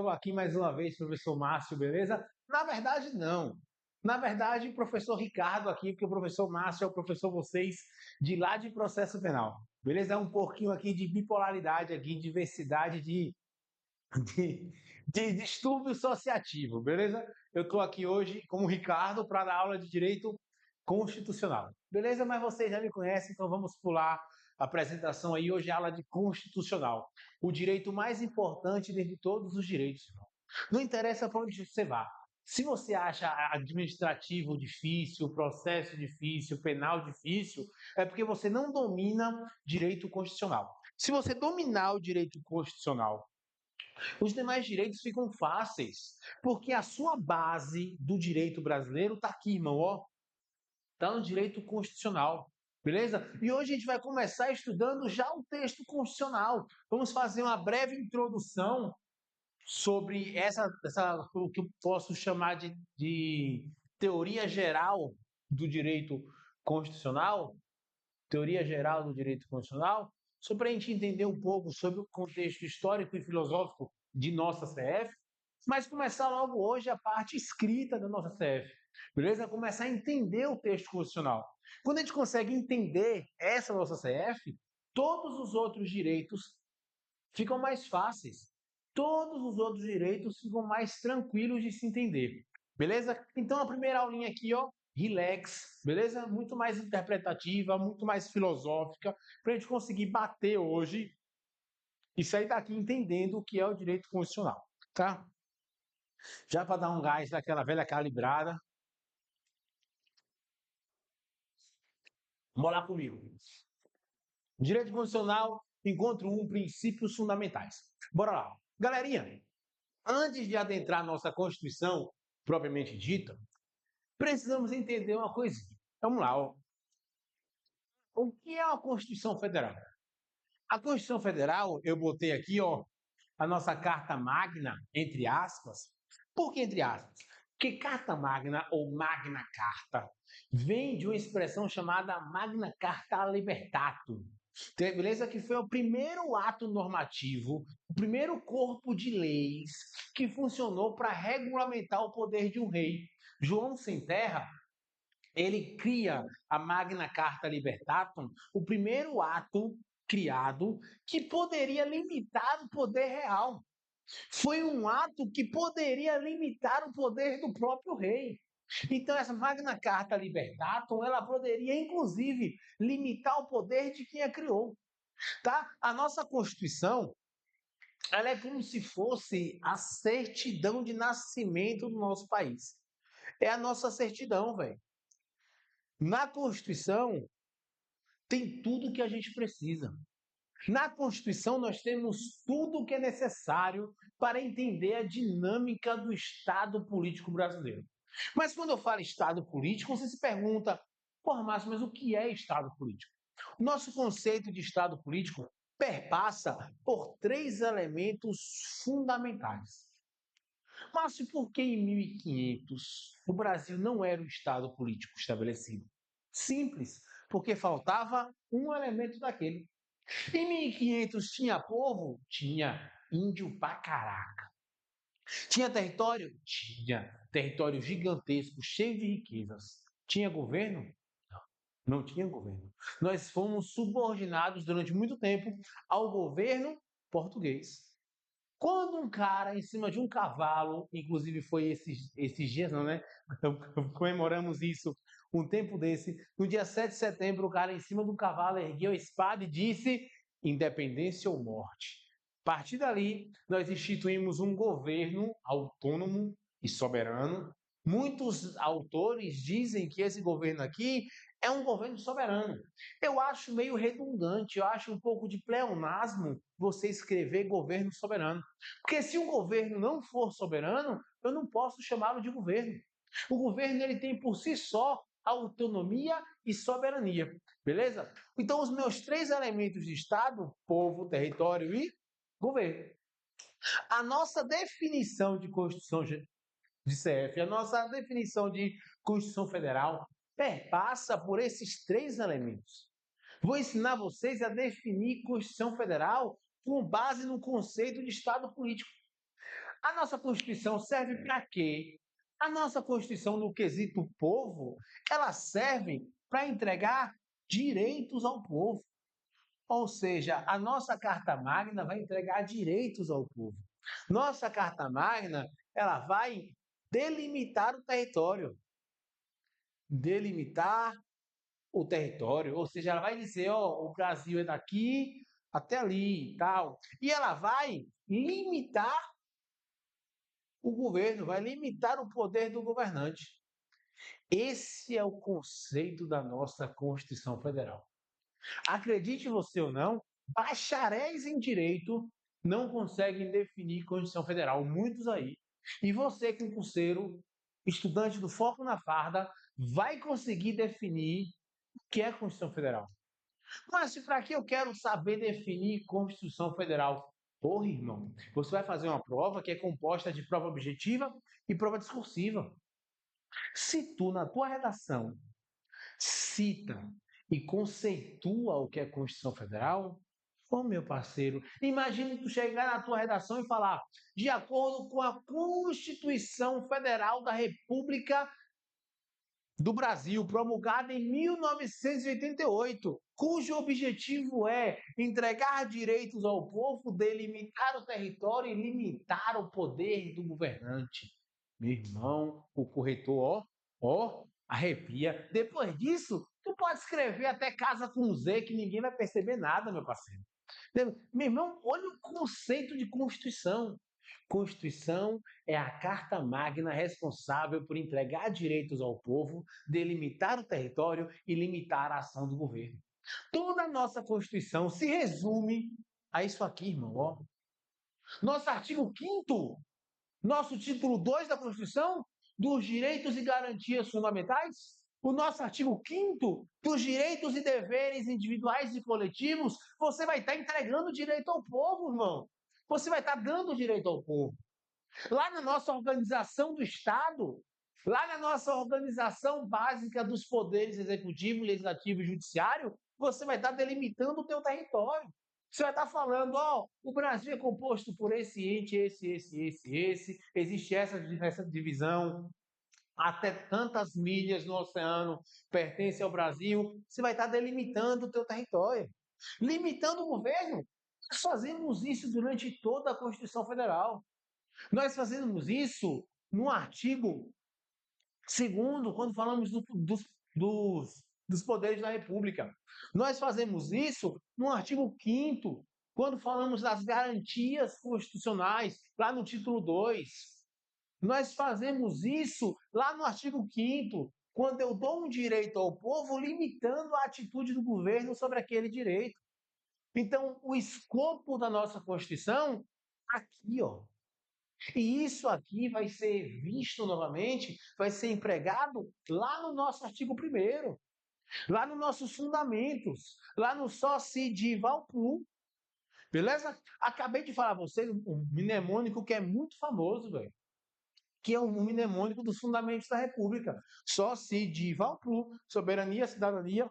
eu aqui mais uma vez, professor Márcio, beleza? Na verdade, não. Na verdade, o professor Ricardo aqui, porque o professor Márcio é o professor vocês de lá de processo penal, beleza? É um pouquinho aqui de bipolaridade aqui, diversidade de, de distúrbio associativo, beleza? Eu estou aqui hoje como Ricardo para dar aula de direito constitucional, beleza? Mas vocês já me conhecem, então vamos pular a apresentação aí. Hoje é aula de constitucional, o direito mais importante dentre todos os direitos. Não interessa para onde você vá. Se você acha administrativo difícil, processo difícil, penal difícil, é porque você não domina direito constitucional. Se você dominar o direito constitucional, os demais direitos ficam fáceis, porque a sua base do direito brasileiro está aqui, irmão, ó, está no direito constitucional, beleza? E hoje a gente vai começar estudando já o texto constitucional. Vamos fazer uma breve introdução sobre o que eu posso chamar de teoria geral do direito constitucional, teoria geral do direito constitucional, só para a gente entender um pouco sobre o contexto histórico e filosófico de nossa CF, mas começar logo hoje a parte escrita da nossa CF, beleza? Começar a entender o texto constitucional. Quando a gente consegue entender essa nossa CF, todos os outros direitos ficam mais fáceis. Todos os outros direitos ficam mais tranquilos de se entender, beleza? Então a primeira aulinha aqui, ó, relax, beleza? Muito mais interpretativa, muito mais filosófica, para a gente conseguir bater hoje e sair daqui entendendo o que é o direito constitucional, tá? Já para dar um gás daquela velha calibrada, vamos lá comigo. Direito constitucional, encontro princípios fundamentais. Bora lá. Galerinha, antes de adentrar a nossa Constituição propriamente dita, precisamos entender uma coisinha. Vamos lá. Ó. O que é a Constituição Federal? A Constituição Federal, eu botei aqui, ó, a nossa Carta Magna, entre aspas. Por que entre aspas? Porque Carta Magna ou Magna Carta vem de uma expressão chamada Magna Carta Libertatum. Beleza? Que foi o primeiro ato normativo, o primeiro corpo de leis que funcionou para regulamentar o poder de um rei. João Sem Terra, ele cria a Magna Carta Libertatum, o primeiro ato criado que poderia limitar o poder real. Foi um ato que poderia limitar o poder do próprio rei. Então, essa Magna Carta Libertatum, ela poderia, inclusive, limitar o poder de quem a criou. Tá? A nossa Constituição, ela é como se fosse a certidão de nascimento do nosso país. É a nossa certidão, velho. Na Constituição, tem tudo que a gente precisa. Na Constituição, nós temos tudo o que é necessário para entender a dinâmica do Estado político brasileiro. Mas quando eu falo Estado político, você se pergunta, porra, Márcio, mas o que é Estado político? O nosso conceito de Estado político perpassa por três elementos fundamentais. Márcio, por que em 1500 o Brasil não era o Estado político estabelecido? Simples, porque faltava um elemento daquele. Em 1500 tinha povo? Tinha índio pra caraca. Tinha território? Tinha. Território gigantesco, cheio de riquezas. Tinha governo? Não tinha governo. Nós fomos subordinados durante muito tempo ao governo português. Quando um cara em cima de um cavalo, inclusive foi esses dias, não, né? Comemoramos isso um tempo desse. No dia 7 de setembro, o cara em cima do cavalo ergueu a espada e disse: independência ou morte. A partir dali, nós instituímos um governo autônomo e soberano. Muitos autores dizem que esse governo aqui é um governo soberano. Eu acho meio redundante, eu acho um pouco de pleonasmo você escrever governo soberano. Porque se um governo não for soberano, eu não posso chamá-lo de governo. O governo ele tem por si só autonomia e soberania, beleza? Então os meus três elementos de Estado, povo, território e governo. A nossa definição de Constituição de CF, a nossa definição de Constituição Federal perpassa por esses três elementos. Vou ensinar vocês a definir Constituição Federal com base no conceito de Estado político. A nossa Constituição serve para quê? A nossa Constituição, no quesito povo, ela serve para entregar direitos ao povo. Ou seja, a nossa Carta Magna vai entregar direitos ao povo. Nossa Carta Magna, ela vai delimitar o território. Delimitar o território, ou seja, ela vai dizer, ó, o Brasil é daqui até ali e tal. E ela vai limitar o governo, vai limitar o poder do governante. Esse é o conceito da nossa Constituição Federal. Acredite você ou não, bacharéis em direito não conseguem definir Constituição Federal, muitos aí. E você, concurseiro, estudante do Foco na Farda, vai conseguir definir o que é Constituição Federal. Mas para que eu quero saber definir Constituição Federal? Porra, irmão, você vai fazer uma prova que é composta de prova objetiva e prova discursiva. Se tu, na tua redação, cita e conceitua o que é Constituição Federal, ô meu parceiro, imagine tu chegar na tua redação e falar, de acordo com a Constituição Federal da República do Brasil, promulgada em 1988, cujo objetivo é entregar direitos ao povo, delimitar o território e limitar o poder do governante. Meu irmão, o corretor, arrepia. Depois disso, tu pode escrever até casa com Z, que ninguém vai perceber nada, meu parceiro. Meu irmão, olha o conceito de Constituição. Constituição é a carta magna responsável por entregar direitos ao povo, delimitar o território e limitar a ação do governo. Toda a nossa Constituição se resume a isso aqui, irmão. Ó. Nosso artigo 5º, nosso título 2 da Constituição, dos direitos e garantias fundamentais, o nosso artigo 5º, dos direitos e deveres individuais e coletivos, você vai estar entregando direito ao povo, irmão. Você vai estar dando direito ao povo. Lá na nossa organização do Estado, lá na nossa organização básica dos poderes executivo, legislativo e judiciário, você vai estar delimitando o teu território. Você vai estar falando, ó, o Brasil é composto por esse ente, esse. Existe essa divisão. Até tantas milhas no oceano pertence ao Brasil. Você vai estar delimitando o teu território. Limitando o governo. Nós fazemos isso durante toda a Constituição Federal. Nós fazemos isso no artigo 2º, quando falamos dos poderes da República. Nós fazemos isso no artigo 5º, quando falamos das garantias constitucionais, lá no título 2. Nós fazemos isso lá no artigo 5º, quando eu dou um direito ao povo, limitando a atitude do governo sobre aquele direito. Então, o escopo da nossa Constituição, aqui, ó. E isso aqui vai ser visto novamente, vai ser empregado lá no nosso artigo 1º, lá nos nossos fundamentos, lá no Sociedival Plus. Beleza? Acabei de falar a vocês um mnemônico que é muito famoso, velho. Que é um mnemônico dos fundamentos da República. Sociedival Plus, soberania, cidadania,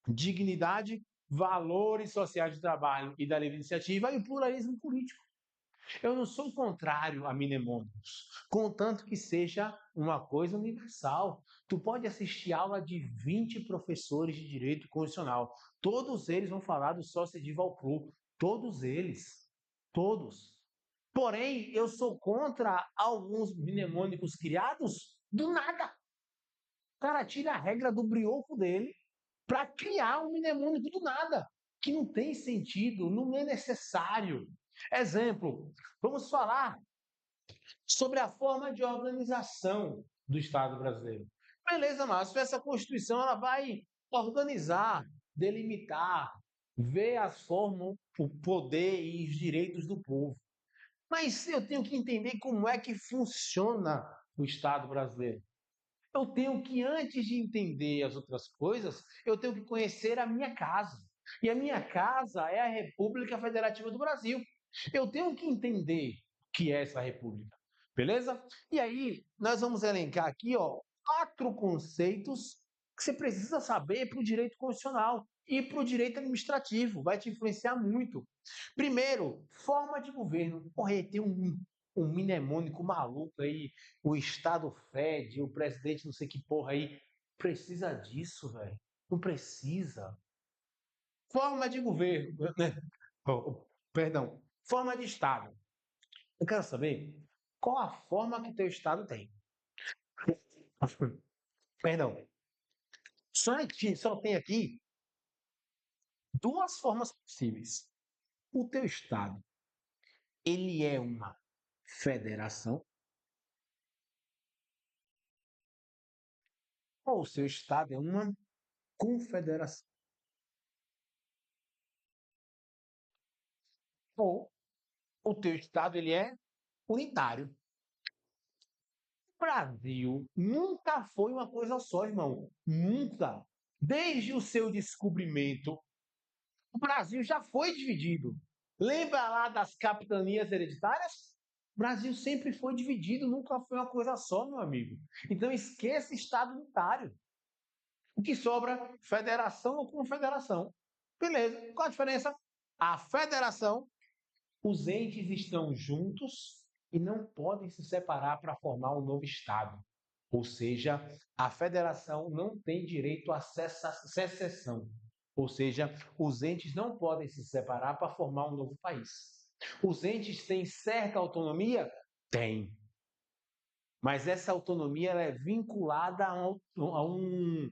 dignidade, valores sociais de trabalho e da livre iniciativa e pluralismo político. Eu não sou contrário a mnemônicos, contanto que seja uma coisa universal. Tu pode assistir aula de 20 professores de direito constitucional. Todos eles vão falar do Sociedival Plus. Todos eles. Todos. Porém, eu sou contra alguns mnemônicos criados do nada. O cara tira a regra do brioco dele para criar um mnemônico do nada, que não tem sentido, não é necessário. Exemplo, vamos falar sobre a forma de organização do Estado brasileiro. Beleza, Márcio, essa Constituição ela vai organizar, delimitar, ver as formas, o poder e os direitos do povo. Mas eu tenho que entender como é que funciona o Estado brasileiro. Eu tenho que, antes de entender as outras coisas, eu tenho que conhecer a minha casa. E a minha casa é a República Federativa do Brasil. Eu tenho que entender o que é essa república. Beleza? E aí, nós vamos elencar aqui, ó, 4 conceitos que você precisa saber para o direito constitucional e para o direito administrativo. Vai te influenciar muito. Primeiro, forma de governo. Porra, tem um um mnemônico maluco aí, o Estado Fed, o presidente não sei que porra aí. Precisa disso, velho. Não precisa. Forma de governo, né? Perdão, forma de Estado. Eu quero saber qual a forma que teu Estado tem. Perdão. Só tem aqui duas formas possíveis. O teu Estado, ele é uma federação ou o seu Estado é uma confederação. Ou o teu Estado, ele é unitário. O Brasil nunca foi uma coisa só, irmão. Nunca. Desde o seu descobrimento, o Brasil já foi dividido. Lembra lá das capitanias hereditárias? O Brasil sempre foi dividido, nunca foi uma coisa só, meu amigo. Então esqueça Estado unitário. O que sobra? Federação ou confederação. Beleza. Qual a diferença? A federação, os entes estão juntos e não podem se separar para formar um novo Estado. Ou seja, a federação não tem direito à secessão. Ou seja, os entes não podem se separar para formar um novo país. Os entes têm certa autonomia? Tem. Mas essa autonomia ela é vinculada a um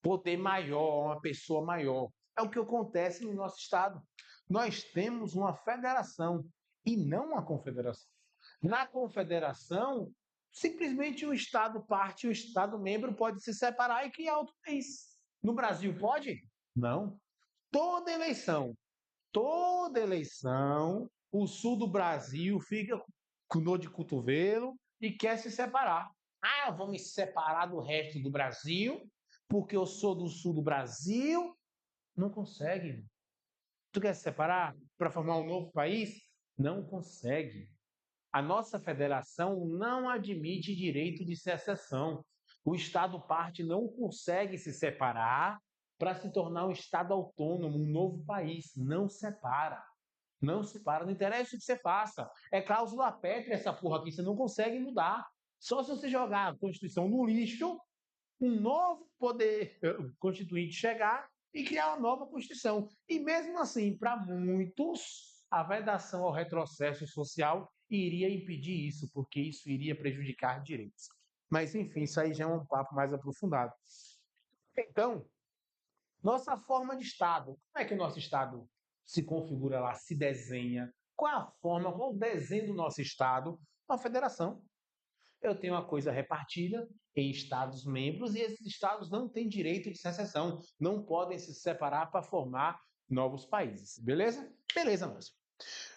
poder maior, uma pessoa maior. É o que acontece no nosso Estado. Nós temos uma federação e não uma confederação. Na confederação, simplesmente o Estado parte, o Estado membro pode se separar e criar outro país. No Brasil pode? Não. Toda eleição, toda eleição, o sul do Brasil fica com dor de cotovelo e quer se separar. Ah, eu vou me separar do resto do Brasil, porque eu sou do sul do Brasil. Não consegue. Tu quer se separar para formar um novo país? Não consegue. A nossa federação não admite direito de secessão. O Estado parte não consegue se separar para se tornar um Estado autônomo, um novo país. Não separa. Não separa. Não interessa o que você faça. É cláusula pétrea essa porra aqui. Você não consegue mudar. Só se você jogar a Constituição no lixo, um novo poder constituinte chegar e criar uma nova Constituição. E mesmo assim, para muitos, a vedação ao retrocesso social iria impedir isso, porque isso iria prejudicar direitos. Mas, enfim, isso aí já é um papo mais aprofundado. Então, nossa forma de Estado. Como é que o nosso Estado se configura lá, se desenha? Qual a forma, qual o desenho do nosso Estado? Uma federação. Eu tenho uma coisa repartida em Estados-membros e esses Estados não têm direito de secessão, não podem se separar para formar novos países. Beleza? Beleza, moço.